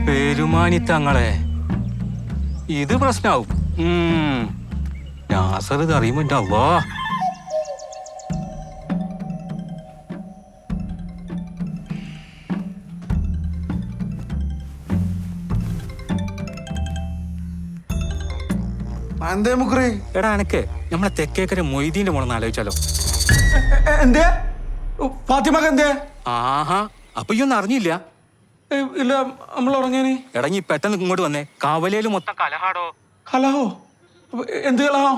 പെരുമാനി തങ്ങളെ ഇത് പ്രശ്നാവും. നാസർ ഇത് അറിയുമ്പോ എന്റെ അള്ളാ. എടാ എനക്ക് നമ്മളെ തെക്കേക്കര മൊയ്തീന്റെ മോളെന്ന് ആലോചിച്ചാലോ? എന്തേ ഫാത്തിമക്ക് എന്തേ? ആഹാ, അപ്പൊ ഈ ഒന്നും അറിഞ്ഞില്ല? ഇല്ല, നമ്മൾ ഉറങ്ങിയനി. എടാ നീ പെട്ടെന്ന് ഇങ്ങോട്ട് വന്നേ, കാവലയില് മൊത്തം കലഹാടോ. കലഹോ? എന്ത് കലഹോ?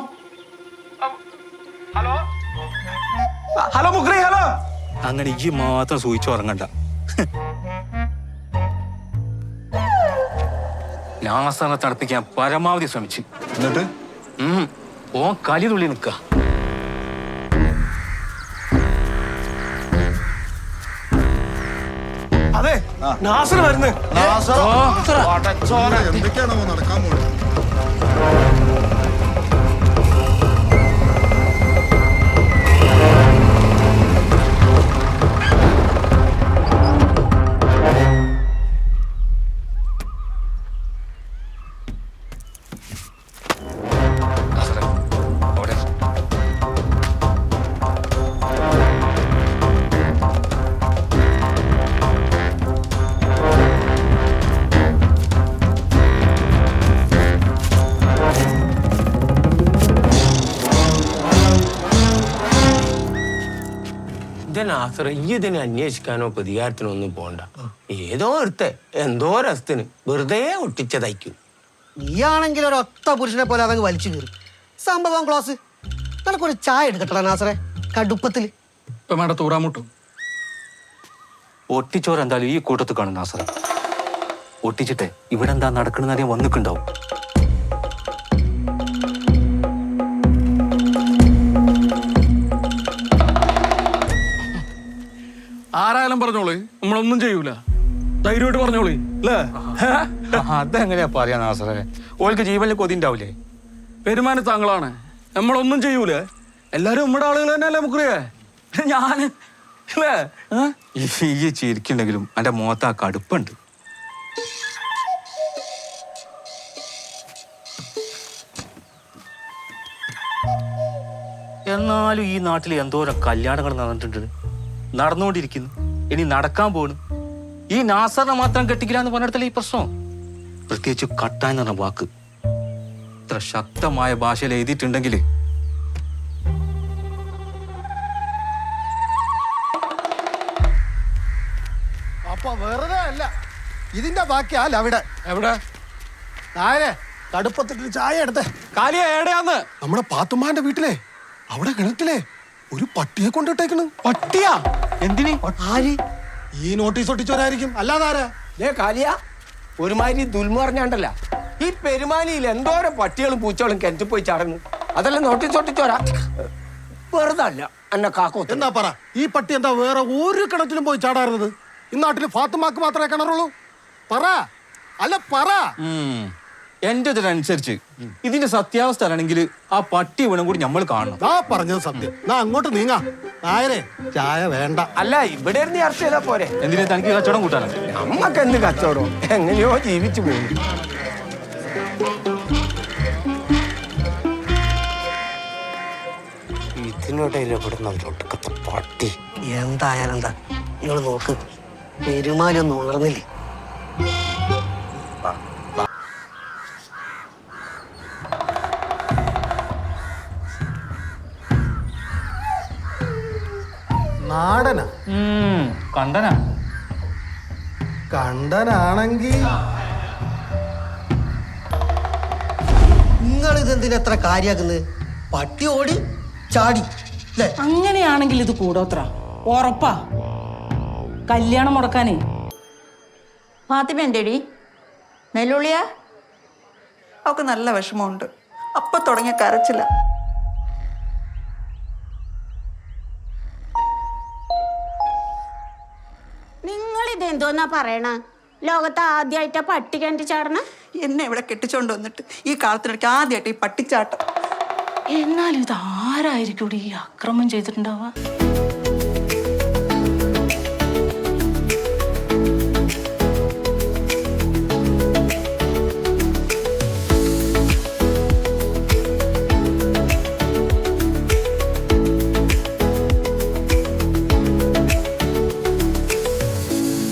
ഹലോ ഹലോ മുക്രി, ഹലോ. അങ്ങനെ ഈ മാത്രം സൂചിച്ചു ഉറങ്ങണ്ട. നാസറിനെ തണുപ്പിക്കാൻ പരമാവധി ശ്രമിച്ചു. എന്നിട്ട് ഓൻ കലി തുള്ളി നിക്ക. അതെ, നാസർ വരുന്നു. എന്തൊക്കെയാണോ നടക്കാൻ പോകുന്നത്? നാസറ, ഈ ഇതിനെ അന്വേഷിക്കാനോ പ്രതികാരത്തിനോ ഒന്നും പോണ്ട. ഏതോ ഒരുത്തെ എന്തോ രസത്തിന് വെറുതെ ഒട്ടിച്ചതയ്ക്കും. നീയാണെങ്കിൽ ഒരൊത്ത പുരുഷനെ പോലെ അതങ്ങ് വലിച്ചു കയറി. സംഭവം ക്ലോസ്. നിനക്കൊരു ചായ എടുക്കട്ടടാ നാസറെ, കടുപ്പത്തില്. ഇപ്പൊ വേണ്ട തൂറാമുട്ടും. ഒട്ടിച്ചോറ് എന്തായാലും ഈ കൂട്ടത്തിൽ കാണും നാസറ. ഒട്ടിച്ചിട്ടെ ഇവിടെ എന്താ നടക്കണെന്ന് അറിയാൻ വന്നിട്ടുണ്ടാവും. ആരായാലും പറഞ്ഞോളി, നമ്മളൊന്നും ചെയ്യൂല. ധൈര്യമായിട്ട് പറഞ്ഞോളി അല്ലേ? അതെങ്ങനെയാ പറയാ നാസറെ? ഓൾക്ക് ജീവനിൽ കൊതി ഉണ്ടാവില്ലേ? പെരുമാനി താങ്കളാണ്, നമ്മളൊന്നും ചെയ്യൂലേ. എല്ലാരും നമ്മുടെ ആളുകൾ തന്നെയല്ലേ മുക്രിയേ? ഞാന് അല്ലേ? ഈ ചിരിക്കുണ്ടെങ്കിലും എന്റെ മുഖത്ത് ആ കടുപ്പുണ്ട്. എന്നാലും ഈ നാട്ടിൽ എന്തോരം കല്യാണങ്ങൾ നടന്നിട്ടുണ്ട്, നടന്നുകൊണ്ടിരിക്കുന്നു, ഇനി നടക്കാൻ പോണു. ഈ നാസറിനെ മാത്രം കെട്ടിക്കില്ല എന്ന് പറഞ്ഞിടത്തല്ലേ ഈ പ്രശ്നം. പ്രത്യേകിച്ച് കട്ട എന്ന് പറഞ്ഞ വാക്ക് ഇത്ര ശക്തമായ ഭാഷയിൽ എഴുതിയിട്ടുണ്ടെങ്കിൽ അപ്പൊ വെറുതെ അല്ല, ഇതിന്റെ ബാക്കിയല്ല. അവിടെ എവിടെ താഴെ കടുപ്പത്തിട്ട് ചായ എടുത്തേ. കാലിയ എവിടെയാന്ന്? നമ്മുടെ പാത്തുമ്മാന്റെ വീട്ടിലെ അവിടെ കിണറ്റിലെ ഒരു പട്ടിയെ കൊണ്ടിട്ടേക്കണ്. പട്ടിയാ? എന്തിന്? ആര്? ഈ നോട്ടീസ് ഒട്ടിച്ചവരായിരിക്കും, അല്ലാതാരാ? കാലിയ ഒരുമാതിരി ദുൽമ പറഞ്ഞാണ്ടല്ല. ഈ പെരുമാനിയിൽ എന്തോരം പട്ടികളും പൂച്ചകളും കിണറ്റിൽ പോയി ചടങ്ങ്. അതെല്ലാം നോട്ടീസ് ഒട്ടിച്ചോരാ. വെറുതെ അല്ല എന്നെ കാക്കോത്ത്. എന്താ പറ, ഈ പട്ടി എന്താ വേറെ ഒരു കിണറ്റിലും പോയി ചാടാറുന്നത്? ഈ നാട്ടില് ഫാത്തുമാക്ക് മാത്രമേ കിണറുള്ളൂ? പറ, അല്ല പറ. എന്റെ ഇതിനനുസരിച്ച് ഇതിന്റെ സത്യാവസ്ഥ ആണെങ്കിൽ ആ പട്ടി വീണും കൂടി നമ്മൾ കാണണം. ആ പറഞ്ഞത് സത്യം. അങ്ങോട്ട് നീങ്ങാ. നായരെ ചായ വേണ്ട. അല്ല, ഇവിടെ ഇരുന്ന് ചർച്ച ചെയ്താ പോരെ? എന്തിനാ തനിക്ക് കച്ചവടം കൂട്ടാണ്? നമ്മക്ക് എന്ത് കച്ചവടം? എങ്ങനെയോ ജീവിച്ചു പോകും. ഇതിനിടയിൽ എവിടുന്ന ഒടുക്കത്തെ പട്ടി. എന്തായാലും എന്താ, നിങ്ങൾ നോക്ക്, പെരുമാനി ഒന്നും ഉണർന്നില്ലേ? നാടനാ? കണ്ടനാ? കണ്ടനാണെങ്കിൽ നിങ്ങൾ ഇതെന്തിനാ എത്ര കാര്യാക്കുന്നത്? പട്ടി ഓടി ചാടി അല്ലേ? അങ്ങനെയാണെങ്കിൽ ഇത് കൂടോത്ര ഉറപ്പാ. കല്യാണം മുടക്കാനേ. ഫാത്തിമ എന്തേടി? നെല്ലുള്ളിയാ? അവൾക്ക് നല്ല വിഷമമുണ്ട്. അപ്പൊ തുടങ്ങിയ കരച്ചില്ല. നിങ്ങളിതെന്തോന്നാ പറയണ? ലോകത്ത് ആദ്യമായിട്ടാ പട്ടി കിണറ്റി ചാടണ? എന്നെ ഇവിടെ കെട്ടിച്ചോണ്ട് വന്നിട്ട് ഈ കാലത്തിനിടയ്ക്ക് ആദ്യമായിട്ട് ഈ പട്ടിച്ചാട്ടം. എന്നാലും ഇത് ആരായിരിക്കും ഈ അക്രമം ചെയ്തിട്ടുണ്ടാവുക?